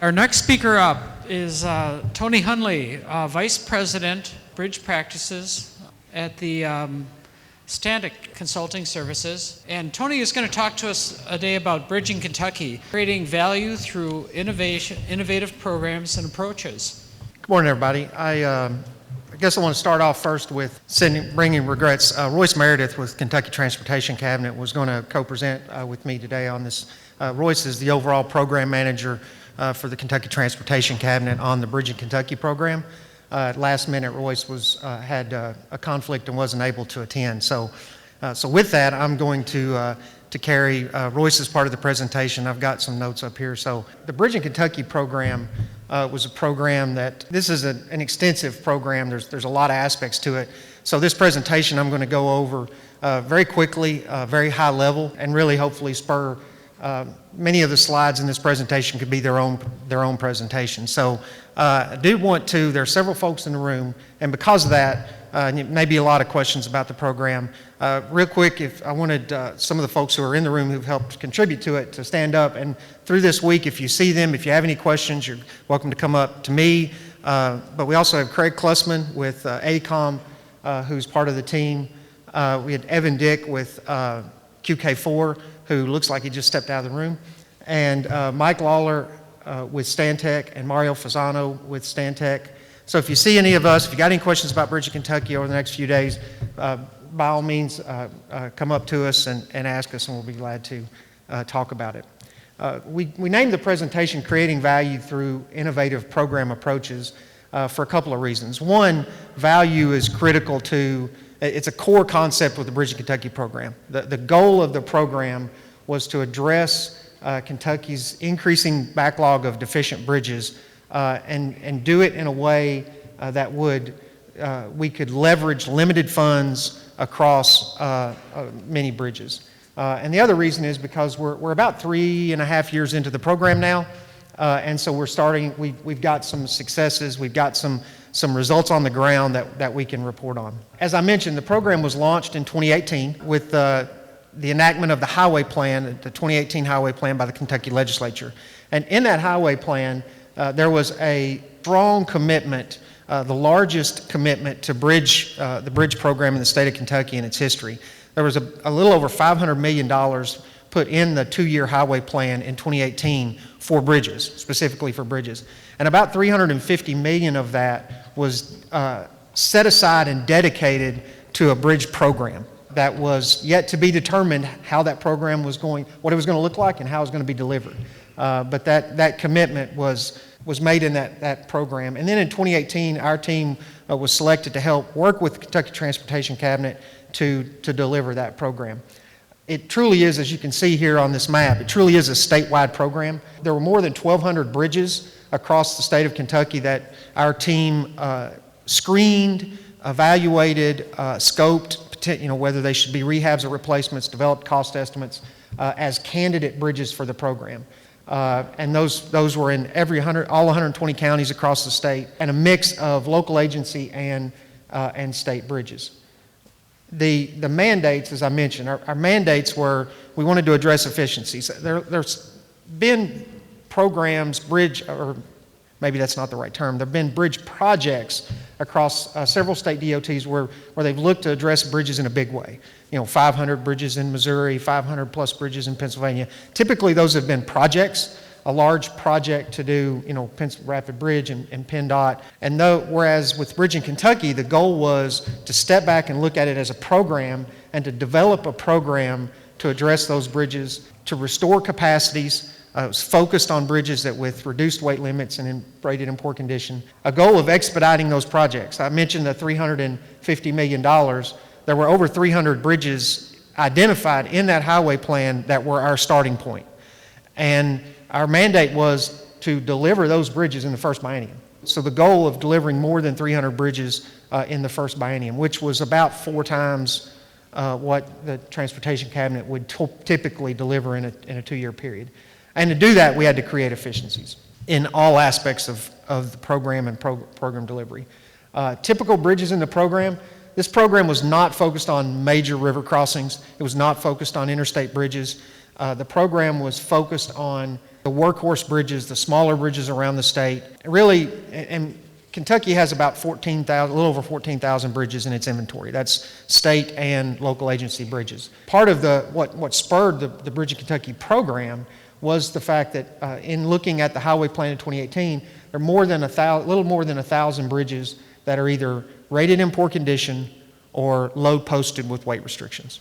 Our next speaker up is Tony Hunley, Vice President, Bridge Practices at the Stantec Consulting Services. And Tony is going to talk to us today about Bridging Kentucky, creating value through innovative programs and approaches. Good morning, everybody. I guess I want to start off first with bringing regrets. Royce Meredith with Kentucky Transportation Cabinet was going to co-present with me today on this. Royce is the overall program manager for the Kentucky Transportation Cabinet on the Bridging Kentucky program. Last minute, Royce had a conflict and wasn't able to attend. So with that, I'm going to carry Royce's part of the presentation. I've got some notes up here. So the Bridging Kentucky program was a program this is an extensive program. There's a lot of aspects to it. So this presentation I'm going to go over very quickly, very high level, and really hopefully spur many of the slides in this presentation could be their own presentation. So I do want to, there are several folks in the room, and because of that, maybe a lot of questions about the program. Real quick, if I wanted some of the folks who are in the room who've helped contribute to it to stand up, and through this week, if you see them, if you have any questions, you're welcome to come up to me. But we also have Craig Klussman with AECOM, who's part of the team. We had Evan Dick with QK4, who looks like he just stepped out of the room, and Mike Lawler with Stantec, and Mario Fasano with Stantec. So if you see any of us, if you got any questions about Bridging Kentucky over the next few days, by all means, come up to us and ask us, and we'll be glad to talk about it. We named the presentation Creating Value Through Innovative Program Approaches for a couple of reasons. One, value is critical to, it's a core concept with the Bridging Kentucky program. The goal of the program was to address Kentucky's increasing backlog of deficient bridges and do it in a way that we could leverage limited funds across many bridges. And the other reason is because we're about 3.5 years into the program now, and so we've got some successes, we've got some results on the ground that we can report on. As I mentioned, the program was launched in 2018 with the enactment of the highway plan, the 2018 highway plan by the Kentucky legislature. And in that highway plan, there was a strong commitment, the largest commitment to the bridge program in the state of Kentucky in its history. There was a little over $500 million put in the 2-year highway plan in 2018 for bridges, specifically for bridges. And about $350 million of that was set aside and dedicated to a bridge program that was yet to be determined how that program was going, what it was going to look like and how it was going to be delivered. But that commitment was made in that program. And then in 2018, our team was selected to help work with the Kentucky Transportation Cabinet to deliver that program. It truly is, as you can see here on this map, it truly is a statewide program. There were more than 1,200 bridges across the state of Kentucky that our team screened, evaluated, scoped, whether they should be rehabs or replacements, developed cost estimates as candidate bridges for the program. And those were in all 120 counties across the state, and a mix of local agency and state bridges. The mandates, as I mentioned, our mandates were, we wanted to address efficiencies. There's been programs, or maybe that's not the right term, there have been bridge projects across several state DOTs where they've looked to address bridges in a big way. 500 bridges in Missouri, 500 plus bridges in Pennsylvania. Typically those have been projects, a large project to do, Rapid Bridge and PennDOT. And whereas with Bridging Kentucky, the goal was to step back and look at it as a program and to develop a program to address those bridges, to restore capacities. It was focused on bridges with reduced weight limits and rated in poor condition. A goal of expediting those projects. I mentioned the $350 million. There were over 300 bridges identified in that highway plan that were our starting point. And our mandate was to deliver those bridges in the first biennium. So the goal of delivering more than 300 bridges in the first biennium, which was about 4 times what the Transportation Cabinet would typically deliver in a 2-year period. And to do that, we had to create efficiencies in all aspects of the program and program delivery. Typical bridges in the program, this program was not focused on major river crossings. It was not focused on interstate bridges. The program was focused on the workhorse bridges, the smaller bridges around the state. Really, and Kentucky has about 14,000, a little over 14,000 bridges in its inventory. That's state and local agency bridges. Part of what spurred the Bridge of Kentucky program was the fact that in looking at the highway plan in 2018, there are little more than 1,000 bridges that are either rated in poor condition or load posted with weight restrictions.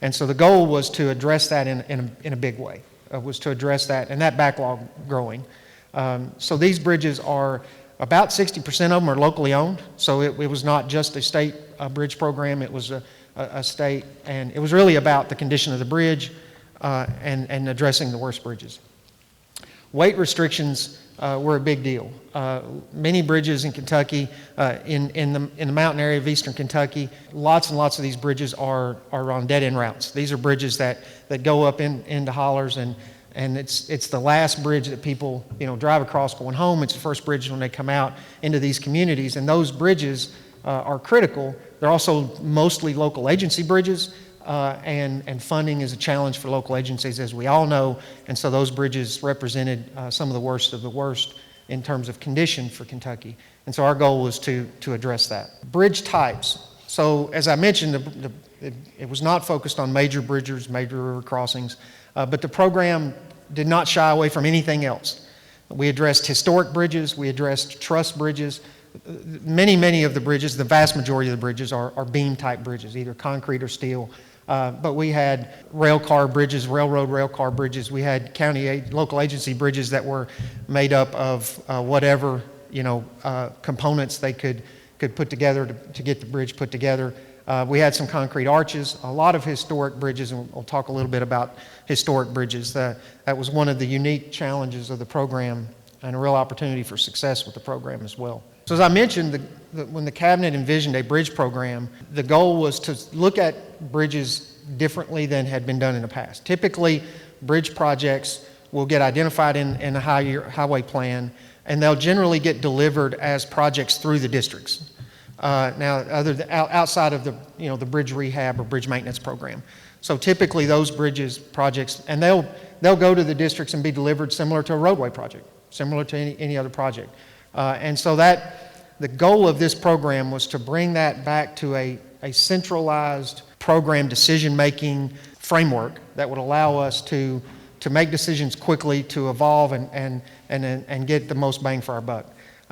And so the goal was to address that in a big way, was to address that, and that backlog growing. So these bridges are, about 60% of them are locally owned, so it was not just a state bridge program, it was a state, and it was really about the condition of the bridge and addressing the worst bridges. Weight restrictions were a big deal. Many bridges in Kentucky, in the mountain area of eastern Kentucky, lots and lots of these bridges are on dead-end routes. These are bridges that go up into hollers, and it's the last bridge that people drive across going home. It's the first bridge when they come out into these communities, and those bridges are critical. They're also mostly local agency bridges, and funding is a challenge for local agencies, as we all know, and so those bridges represented some of the worst in terms of condition for Kentucky. And so our goal was to address that. Bridge types. So as I mentioned, it was not focused on major bridges, major river crossings, but the program did not shy away from anything else. We addressed historic bridges, we addressed truss bridges. Many of the bridges, the vast majority of the bridges are beam type bridges, either concrete or steel. But we had railroad rail car bridges. We had local agency bridges that were made up of whatever components they could put together to get the bridge put together. We had some concrete arches, a lot of historic bridges, and we'll talk a little bit about historic bridges. That was one of the unique challenges of the program and a real opportunity for success with the program as well. So as I mentioned, when the Cabinet envisioned a bridge program, the goal was to look at bridges differently than had been done in the past. Typically, bridge projects will get identified in a highway plan, and they'll generally get delivered as projects through the districts. Outside of the bridge rehab or bridge maintenance program. So typically those projects, and they'll go to the districts and be delivered similar to a roadway project, similar to any other project. And so the goal of this program was to bring that back to a centralized program decision-making framework that would allow us to make decisions quickly, to evolve and get the most bang for our buck.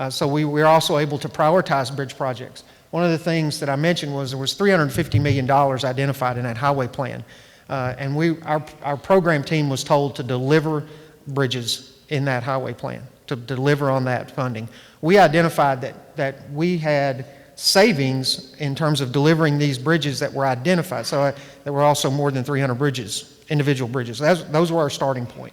So we were also able to prioritize bridge projects. One of the things that I mentioned was there was $350 million identified in that highway plan. And our program team was told to deliver bridges in that highway plan, to deliver on that funding. We identified that we had savings in terms of delivering these bridges that were identified. So there were also more than 300 bridges, individual bridges. Those were our starting point.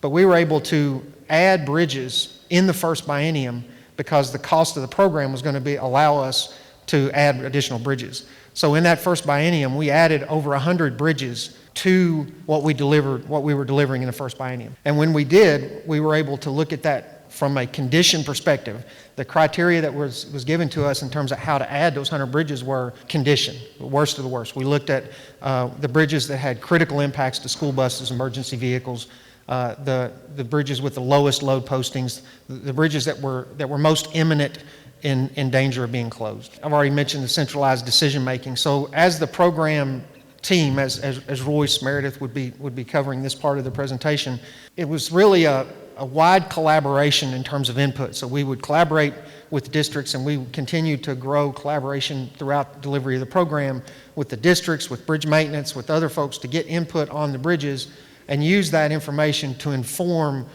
But we were able to add bridges in the first biennium because the cost of the program was going to allow us to add additional bridges. So in that first biennium, we added over 100 bridges to what we were delivering in the first biennium. And when we did, we were able to look at that from a condition perspective. The criteria that was given to us in terms of how to add those 100 bridges were condition, the worst of the worst. We looked at the bridges that had critical impacts to school buses, emergency vehicles, the bridges with the lowest load postings, the bridges that were most imminent in danger of being closed. I've already mentioned the centralized decision making. So as the program team, as Royce Meredith would be covering this part of the presentation, it was really a wide collaboration in terms of input. So we would collaborate with districts, and we continue to grow collaboration throughout delivery of the program with the districts, with bridge maintenance, with other folks to get input on the bridges and use that information to inform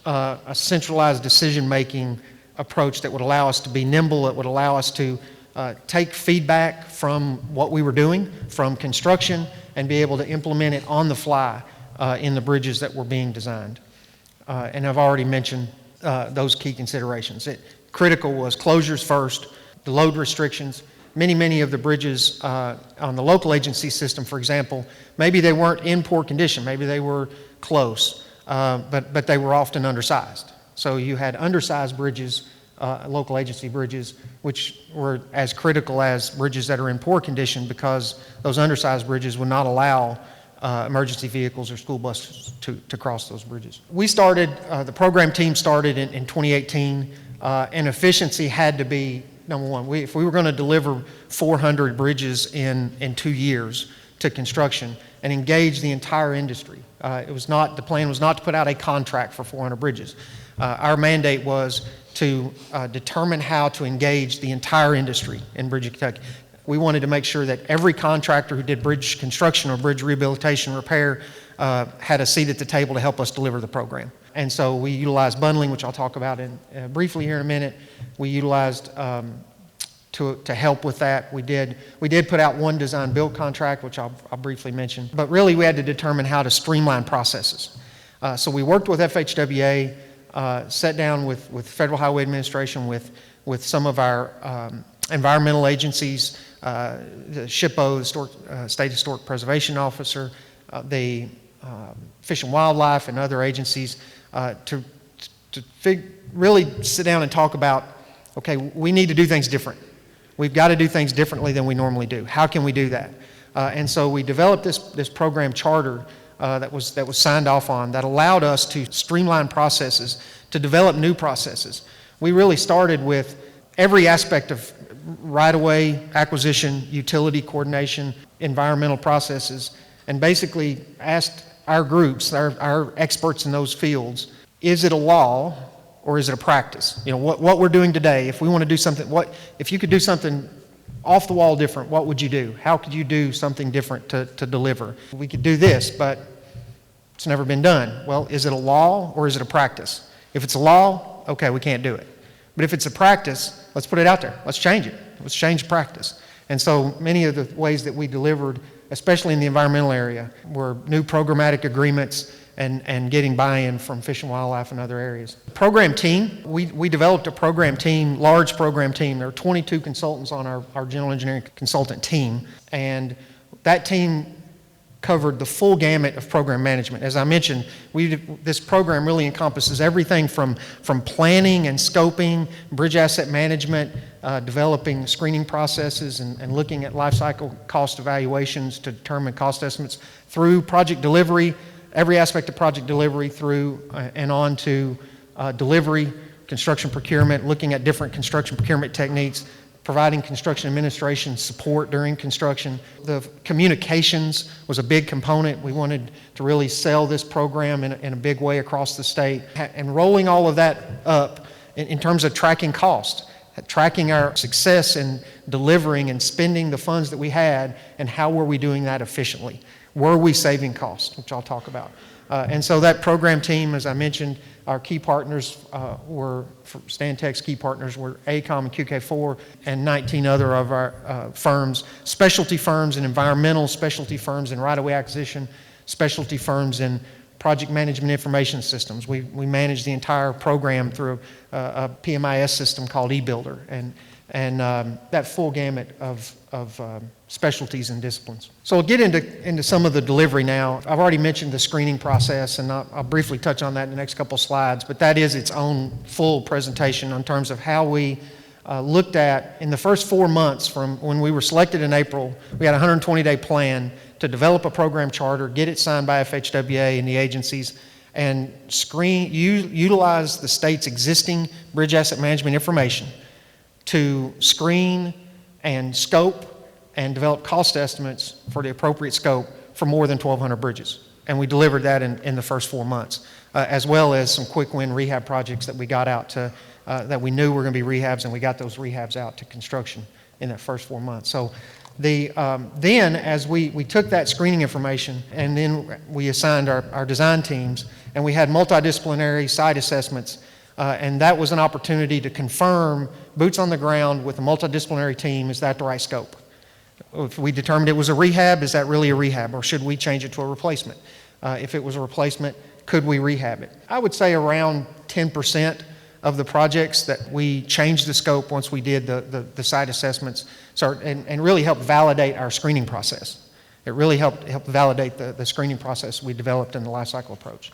a centralized decision-making approach that would allow us to be nimble, that would allow us to take feedback from what we were doing, from construction, and be able to implement it on the fly in the bridges that were being designed. And I've already mentioned those key considerations. Critical was closures first, the load restrictions. Many of the bridges on the local agency system, for example, maybe they weren't in poor condition, maybe they were close, but they were often undersized. So you had undersized bridges, local agency bridges, which were as critical as bridges that are in poor condition because those undersized bridges would not allow emergency vehicles or school buses to cross those bridges. We started, the program team started in 2018, and efficiency had to be number one. If we were going to deliver 400 bridges in 2 years to construction and engage the entire industry, the plan was not to put out a contract for 400 bridges. Our mandate was to determine how to engage the entire industry in Bridge Kentucky. We wanted to make sure that every contractor who did bridge construction or bridge rehabilitation repair had a seat at the table to help us deliver the program. And so we utilized bundling, which I'll talk about briefly here in a minute. We utilized to help with that. We did put out one design build contract, which I'll briefly mention. But really, we had to determine how to streamline processes. So we worked with FHWA, sat down with Federal Highway Administration, with some of our environmental agencies, the SHPO, the State Historic Preservation Officer, the Fish and Wildlife, and other agencies to really sit down and talk about, okay, we need to do things different. We've got to do things differently than we normally do. How can we do that? And so we developed this program charter that was signed off on that allowed us to streamline processes, to develop new processes. We really started with every aspect of right-of-way acquisition, utility coordination, environmental processes, and basically asked our groups, our experts in those fields, is it a law or is it a practice? You know, what we're doing today, if we want to do something, if you could do something off the wall different, what would you do? How could you do something different to deliver? We could do this, but it's never been done. Well, is it a law or is it a practice? If it's a law, okay, we can't do it. But if it's a practice, let's put it out there. Let's change it. Let's change practice. And so many of the ways that we delivered, especially in the environmental area, were new programmatic agreements and getting buy-in from Fish and Wildlife and other areas. Program team, we developed a program team, large program team. There are 22 consultants on our general engineering consultant team, and that team covered the full gamut of program management. As I mentioned, this program really encompasses everything from planning and scoping, bridge asset management, developing screening processes and looking at life cycle cost evaluations to determine cost estimates, through project delivery, every aspect of project delivery through and on to delivery, construction procurement, looking at different construction procurement techniques, providing construction administration support during construction. The communications was a big component. We wanted to really sell this program in a big way across the state. And rolling all of that up in terms of tracking cost, tracking our success in delivering and spending the funds that we had, and how were we doing that efficiently? Were we saving costs, which I'll talk about. And so that program team, as I mentioned, our key partners Stantec's key partners were AECOM and QK4 and 19 other of our firms, specialty firms in environmental, specialty firms in right-of-way acquisition, specialty firms in project management information systems. We manage the entire program through a PMIS system called eBuilder, and that full gamut of specialties and disciplines. So I'll get into some of the delivery now. I've already mentioned the screening process, and I'll briefly touch on that in the next couple slides, but that is its own full presentation in terms of how we looked at, in the first 4 months from when we were selected in April, we had a 120-day plan to develop a program charter, get it signed by FHWA and the agencies, and utilize the state's existing bridge asset management information to screen and scope and develop cost estimates for the appropriate scope for more than 1,200 bridges. And we delivered that in the first 4 months, as well as some quick win rehab projects that we got out to, that we knew were going to be rehabs, and we got those rehabs out to construction in that first 4 months. So then as we took that screening information, and then we assigned our design teams, and we had multidisciplinary site assessments, and that was an opportunity to confirm, boots on the ground with a multidisciplinary team, is that the right scope? If we determined it was a rehab, is that really a rehab, or should we change it to a replacement? If it was a replacement, could we rehab it? I would say around 10% of the projects that we changed the scope once we did the site assessments and really helped validate our screening process. It really helped validate the screening process we developed in the life cycle approach.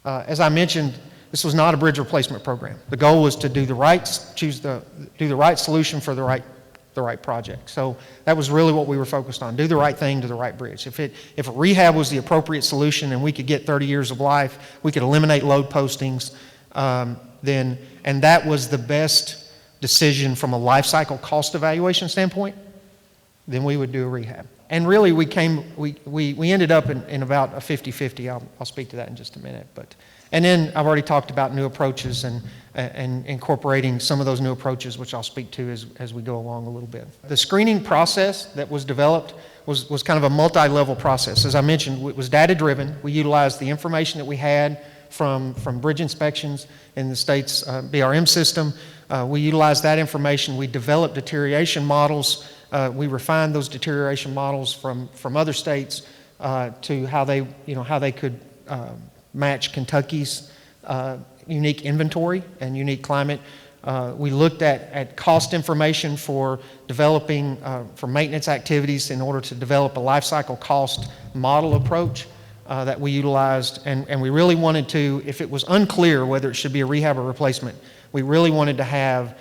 As I mentioned, this was not a bridge replacement program. The goal was to do the right solution for the right the right project. So that was really what we were focused on, do the right thing to the right bridge. If a rehab was the appropriate solution and we could get 30 years of life, we could eliminate load postings, and that was the best decision from a life cycle cost evaluation standpoint, then we would do a rehab. And really we ended up in about a 50-50. I'll speak to that in just a minute. And then I've already talked about new approaches and incorporating some of those new approaches, which I'll speak to as we go along a little bit. The screening process that was developed was kind of a multi-level process. As I mentioned, it was data-driven. We utilized the information that we had from bridge inspections in the state's BRM system. We utilized that information. We developed deterioration models. We refined those deterioration models from other states to how they could match Kentucky's unique inventory and unique climate. We looked at cost information for developing for maintenance activities in order to develop a life cycle cost model approach that we utilized. And we really wanted to, if it was unclear whether it should be a rehab or replacement, we really wanted to have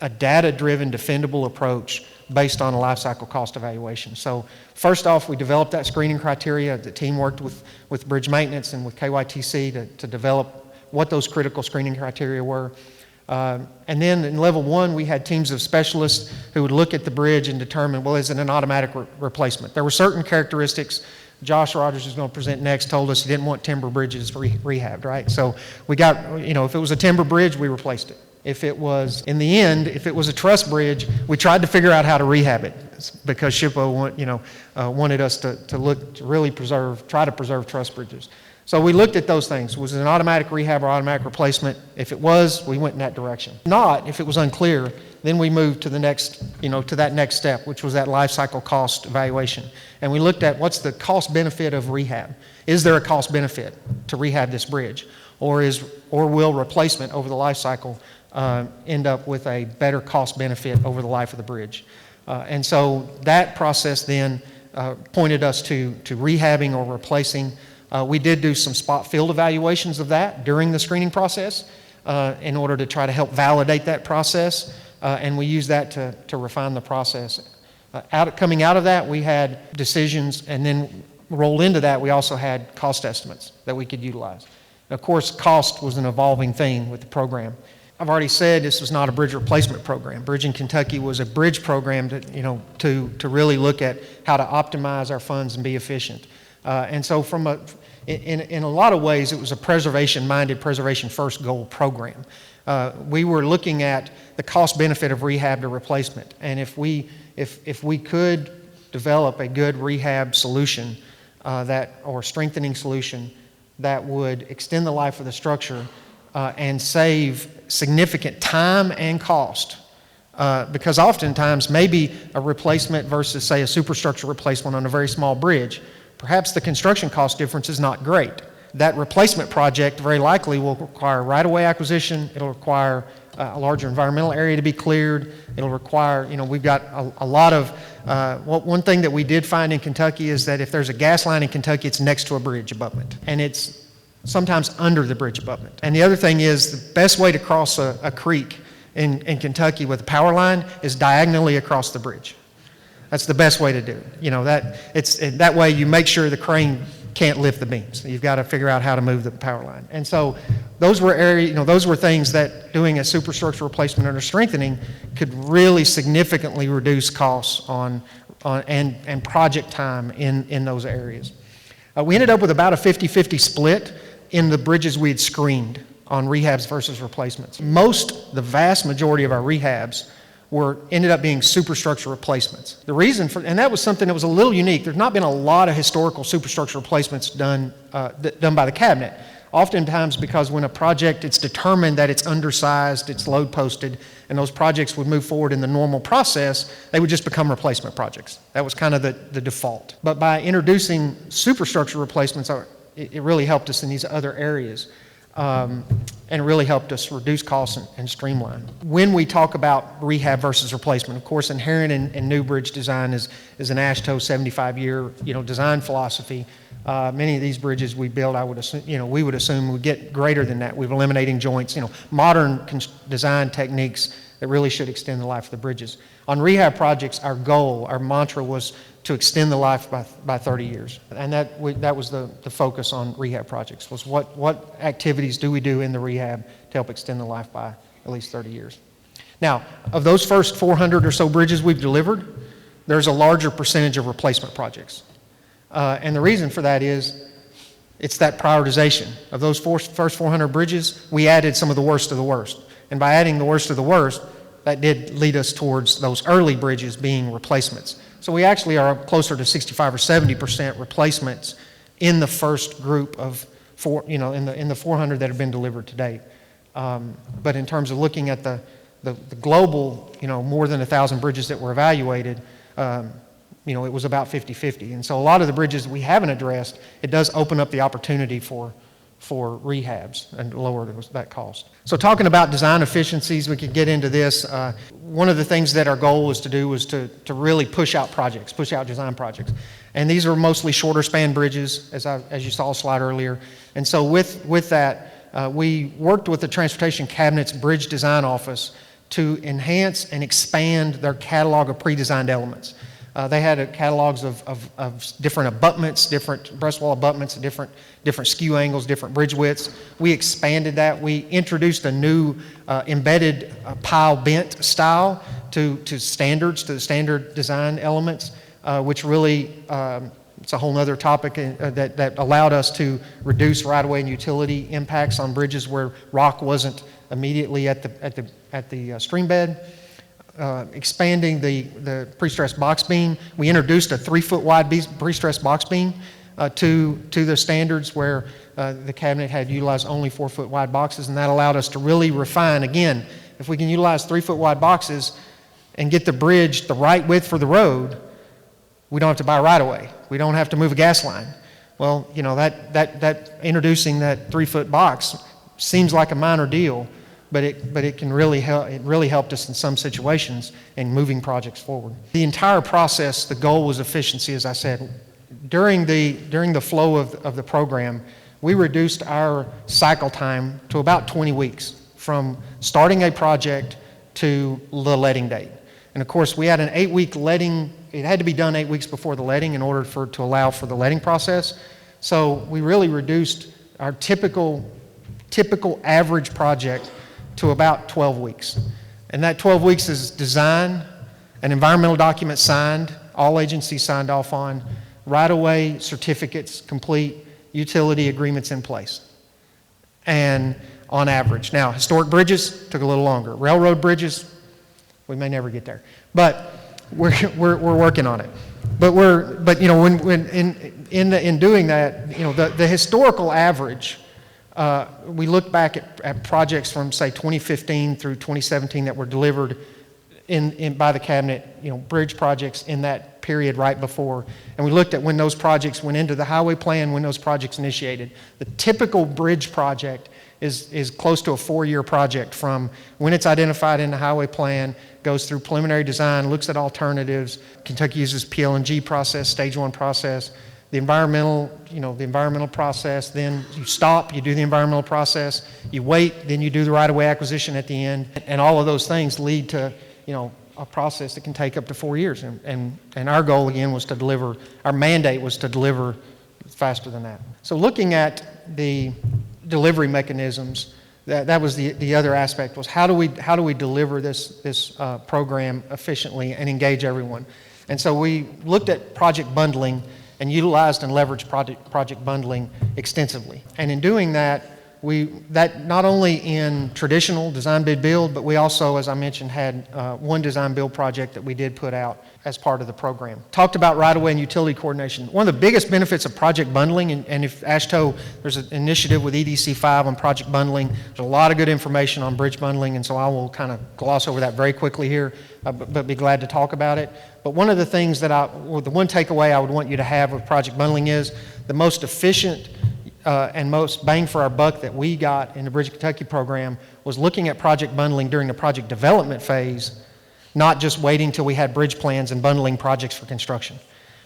a data-driven, defendable approach based on a life cycle cost evaluation. So first off, we developed that screening criteria. The team worked with bridge maintenance and with KYTC to develop what those critical screening criteria were. And then in level 1, we had teams of specialists who would look at the bridge and determine, well, is it an automatic replacement? There were certain characteristics. Josh Rogers, who's going to present next, told us he didn't want timber bridges rehabbed, right? So we got, if it was a timber bridge, we replaced it. If it was, in the end, if it was a truss bridge, we tried to figure out how to rehab it because SHPO wanted us to really try to preserve truss bridges. So we looked at those things. Was it an automatic rehab or automatic replacement? If it was, we went in that direction. Not, if it was unclear, then we moved to the next, to that next step, which was that life cycle cost evaluation. And we looked at what's the cost benefit of rehab. Is there a cost benefit to rehab this bridge? Or will replacement over the life cycle end up with a better cost benefit over the life of the bridge? And so that process then pointed us to rehabbing or replacing. We did do some spot field evaluations of that during the screening process in order to try to help validate that process, and we used that to refine the process. Coming out of that, we had decisions, and then rolled into that, we also had cost estimates that we could utilize. Of course, cost was an evolving thing with the program. I've already said this was not a bridge replacement program. Bridge in Kentucky was a bridge program to really look at how to optimize our funds and be efficient. And so in a lot of ways, it was a preservation-minded, preservation-first goal program. We were looking at the cost benefit of rehab to replacement. And if we could develop a good rehab solution or strengthening solution that would extend the life of the structure and save significant time and cost, because oftentimes maybe a replacement versus, say, a superstructure replacement on a very small bridge, perhaps the construction cost difference is not great. That replacement project very likely will require right-of-way acquisition. It'll require a larger environmental area to be cleared. It'll require, we've got a lot of, one thing that we did find in Kentucky is that if there's a gas line in Kentucky, it's next to a bridge abutment. And it's sometimes under the bridge abutment. And the other thing is the best way to cross a creek in Kentucky with a power line is diagonally across the bridge. That's the best way to do it. That way you make sure the crane can't lift the beams. You've got to figure out how to move the power line. And so those were things that doing a superstructure replacement under strengthening could really significantly reduce costs and project time in those areas. We ended up with about a 50-50 split in the bridges we had screened on rehabs versus replacements. The vast majority of our rehabs ended up being superstructure replacements. The reason and that was something that was a little unique. There's not been a lot of historical superstructure replacements done by the cabinet. Oftentimes because when a project, it's determined that it's undersized, it's load posted, and those projects would move forward in the normal process, they would just become replacement projects. That was kind of the default. But by introducing superstructure replacements, it really helped us in these other areas. And really helped us reduce costs and streamline. When we talk about rehab versus replacement, of course, inherent in new bridge design is an AASHTO 75-year design philosophy. Many of these bridges we build, we would assume would get greater than that. We're eliminating joints. Modern design techniques that really should extend the life of the bridges. On rehab projects, our goal, our mantra was to extend the life by 30 years. And that was the focus on rehab projects, was what activities do we do in the rehab to help extend the life by at least 30 years. Now, of those first 400 or so bridges we've delivered, there's a larger percentage of replacement projects. And the reason for that is it's that prioritization. Of those first 400 bridges, we added some of the worst of the worst. And by adding the worst of the worst, that did lead us towards those early bridges being replacements. So we actually are closer to 65 or 70% replacements in the first group of in the 400 that have been delivered to date. But in terms of looking at the global, more than 1,000 bridges that were evaluated, it was about 50-50. And so a lot of the bridges that we haven't addressed, it does open up the opportunity for rehabs and lower that cost. So talking about design efficiencies, we could get into this. One of the things that our goal was to do was to really push out design projects. And these are mostly shorter span bridges, as you saw a slide earlier. And so with that, we worked with the Transportation Cabinet's Bridge Design Office to enhance and expand their catalog of pre-designed elements. They had catalogs of different abutments, different breastwall abutments, different skew angles, different bridge widths. We expanded that. We introduced a new embedded pile bent style to the standard design elements, which really, it's a whole other topic that allowed us to reduce right-of-way and utility impacts on bridges where rock wasn't immediately at the stream bed. Expanding the pre-stressed box beam. We introduced a 3-foot wide pre-stressed box beam to the standards where the cabinet had utilized only 4-foot wide boxes, and that allowed us to really refine. Again, if we can utilize 3-foot wide boxes and get the bridge the right width for the road, we don't have to buy right away. We don't have to move a gas line. Well, that introducing that 3-foot box seems like a minor deal, but it can really help. It really helped us in some situations in moving projects forward. The entire process, the goal was efficiency, as I said. During the flow of the program, we reduced our cycle time to about 20 weeks from starting a project to the letting date. And of course, we had an 8-week letting. It had to be done 8 weeks before the letting in order to allow for the letting process. So we really reduced our typical average project to about 12 weeks. And that 12 weeks is design, an environmental document signed, all agencies signed off on, right-of-way certificates complete, utility agreements in place. And on average. Now, historic bridges took a little longer. Railroad bridges, we may never get there. But we're working on it. But when in doing that, the historical average, we look back at projects from, say, 2015 through 2017 that were delivered by the cabinet, bridge projects in that period right before, and we looked at when those projects went into the highway plan, when those projects initiated. The typical bridge project is close to a 4-year project from when it's identified in the highway plan, goes through preliminary design, looks at alternatives. Kentucky uses PL&G process, stage 1 process. The environmental process, then you stop, you do the environmental process, you wait, then you do the right-of-way acquisition at the end, and all of those things lead to, a process that can take up to 4 years. And our goal, again, was to deliver, our mandate was to deliver faster than that. So looking at the delivery mechanisms, that was the other aspect, was how do we deliver this program efficiently and engage everyone? And so we looked at project bundling and utilized and leveraged project bundling extensively. And in doing that, that not only in traditional design bid build, but we also, as I mentioned, had one design build project that we did put out as part of the program. Talked about right-of-way and utility coordination. One of the biggest benefits of project bundling, and if AASHTO, there's an initiative with EDC 5 on project bundling. There's a lot of good information on bridge bundling, and so I will kind of gloss over that very quickly here, but be glad to talk about it. But one of the things the one takeaway I would want you to have with project bundling is the most efficient and most bang for our buck that we got in the Bridge of Kentucky program was looking at project bundling during the project development phase, not just waiting till we had bridge plans and bundling projects for construction.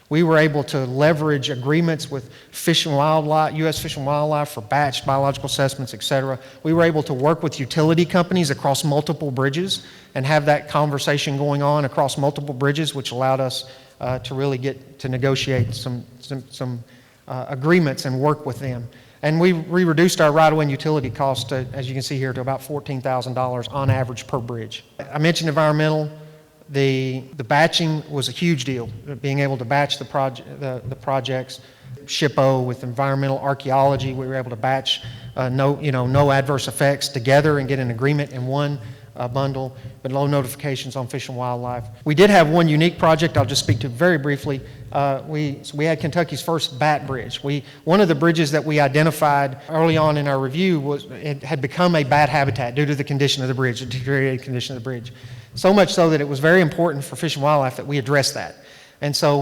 We were able to leverage agreements with Fish and Wildlife, U.S. Fish and Wildlife for batch biological assessments, et cetera. We were able to work with utility companies across multiple bridges and have that conversation going on across multiple bridges, which allowed us to really get to negotiate some agreements and work with them. And we reduced our right-of-way and utility costs, as you can see here, to about $14,000 on average per bridge. I mentioned environmental. The batching was a huge deal, being able to batch the projects. SHPO with environmental archaeology, we were able to batch no adverse effects together and get an agreement in one bundle, but low notifications on Fish and Wildlife. We did have one unique project I'll just speak to very briefly. We had Kentucky's first bat bridge. One of the bridges that we identified early on in our review it had become a bat habitat due to the condition of the bridge, the deteriorated condition of the bridge. So much so that it was very important for Fish and Wildlife that we address that. And so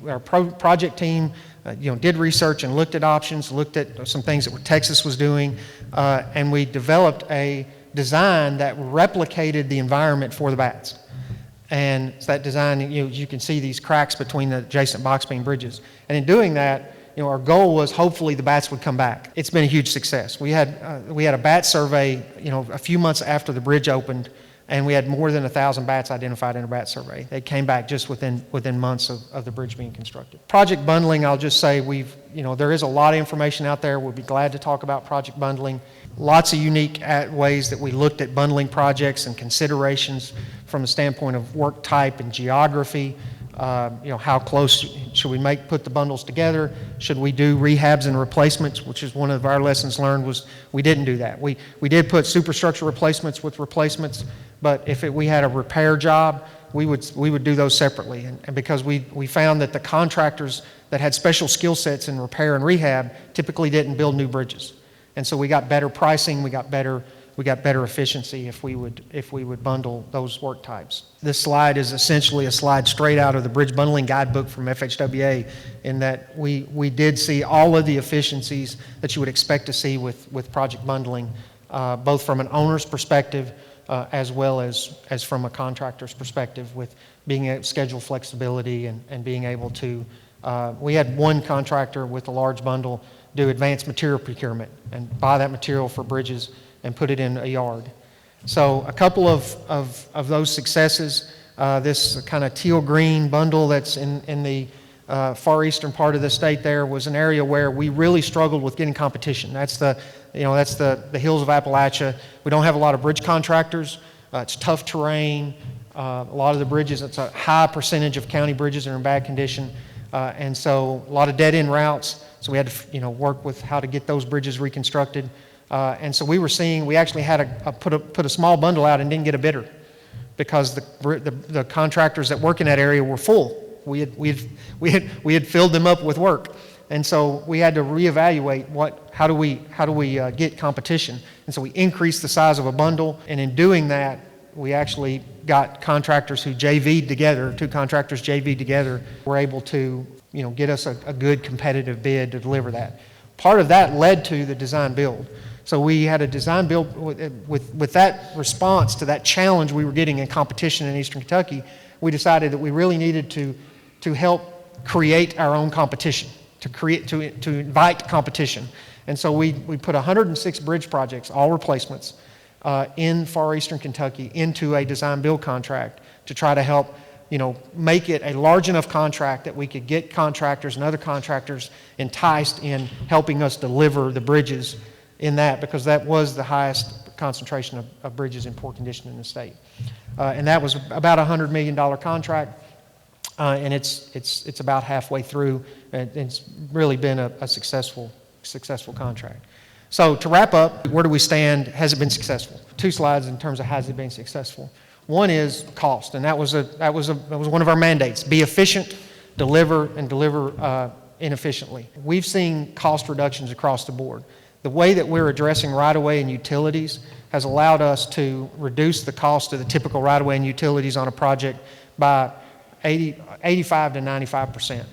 our project team did research and looked at options, looked at some things that Texas was doing, and we developed a design that replicated the environment for the bats. And it's that design, you can see these cracks between the adjacent box beam bridges. And in doing that, our goal was hopefully the bats would come back. It's been a huge success. We had a bat survey, a few months after the bridge opened, and we had more than 1,000 bats identified in a bat survey. They came back just within months of the bridge being constructed. Project bundling, I'll just say there is a lot of information out there. We'll be glad to talk about project bundling. Lots of unique ways that we looked at bundling projects and considerations from the standpoint of work type and geography. How close should we put the bundles together? Should we do rehabs and replacements, which is one of our lessons learned was we didn't do that. We did put superstructure replacements with replacements, but if we had a repair job, we would do those separately. And because we found that the contractors that had special skill sets in repair and rehab typically didn't build new bridges. And so we got better pricing, we got better efficiency if we would bundle those work types. This slide is essentially a slide straight out of the bridge bundling guidebook from FHWA, in that we did see all of the efficiencies that you would expect to see with project bundling, both from an owner's perspective as well as from a contractor's perspective, with being able to schedule flexibility and being able to, we had one contractor with a large bundle do advanced material procurement and buy that material for bridges and put it in a yard. So a couple of those successes, this kind of teal green bundle that's in the far eastern part of the state there was an area where we really struggled with getting competition. That's the hills of Appalachia. We don't have a lot of bridge contractors. It's tough terrain. A lot of the bridges, it's a high percentage of county bridges are in bad condition. And so a lot of dead-end routes. So we had to work with how to get those bridges reconstructed. And so we actually had put a small bundle out and didn't get a bidder because the contractors that work in that area were full. We had filled them up with work. And so we had to reevaluate how do we get competition. And so we increased the size of a bundle, and in doing that, we actually got contractors who JV'd together, two contractors JV'd together, were able to get us a good competitive bid to deliver that. Part of that led to the design build. So we had a design build with that response to that challenge we were getting in competition in Eastern Kentucky. We decided that we really needed to help create our own competition, to invite competition. And so we put 106 bridge projects, all replacements, in far Eastern Kentucky into a design build contract to try to help make it a large enough contract that we could get contractors and other contractors enticed in helping us deliver the bridges in that, because that was the highest concentration of bridges in poor condition in the state. And that was about a $100 million contract, and it's about halfway through, and it's really been a successful contract. So to wrap up, where do we stand? Has it been successful? Two slides in terms of has it been successful. One is cost, and that was one of our mandates: be efficient, deliver inefficiently. We've seen cost reductions across the board. The way that we're addressing right-of-way and utilities has allowed us to reduce the cost of the typical right-of-way and utilities on a project by 85 to 95%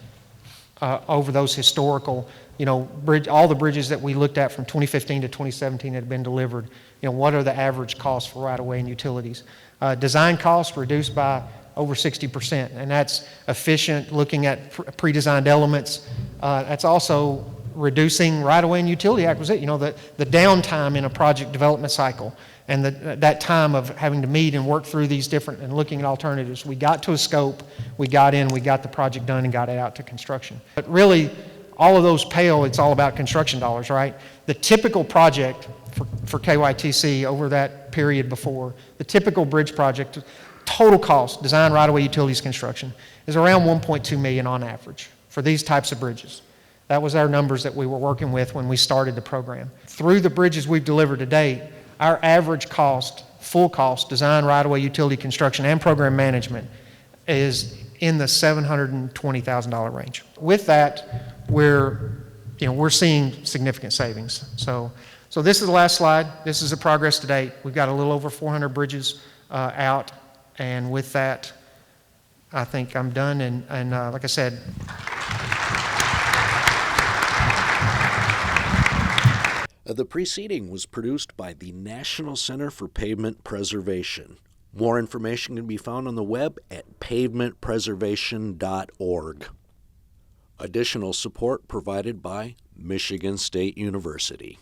over those historical, all the bridges that we looked at from 2015 to 2017 that had been delivered. What are the average costs for right-of-way and utilities? Design costs reduced by over 60%. And that's efficient, looking at pre-designed elements. That's also reducing right-of-way and utility acquisition, the downtime in a project development cycle, and that time of having to meet and work through these different and looking at alternatives. We got to a scope, we got the project done and got it out to construction. But really, all of those pale, it's all about construction dollars, right? The typical project for KYTC over that period before, the typical bridge project, total cost, design, right-of-way, utilities, construction, is around $1.2 million on average for these types of bridges. That was our numbers that we were working with when we started the program. Through the bridges we've delivered to date, our average cost, full cost, design, right-of-way, utility, construction, and program management is in the $720,000 range. With that, we're seeing significant savings. So this is the last slide. This is the progress to date. We've got a little over 400 bridges out, and with that, I think I'm done. And like I said, the preceding was produced by the National Center for Pavement Preservation. More information can be found on the web at pavementpreservation.org. Additional support provided by Michigan State University.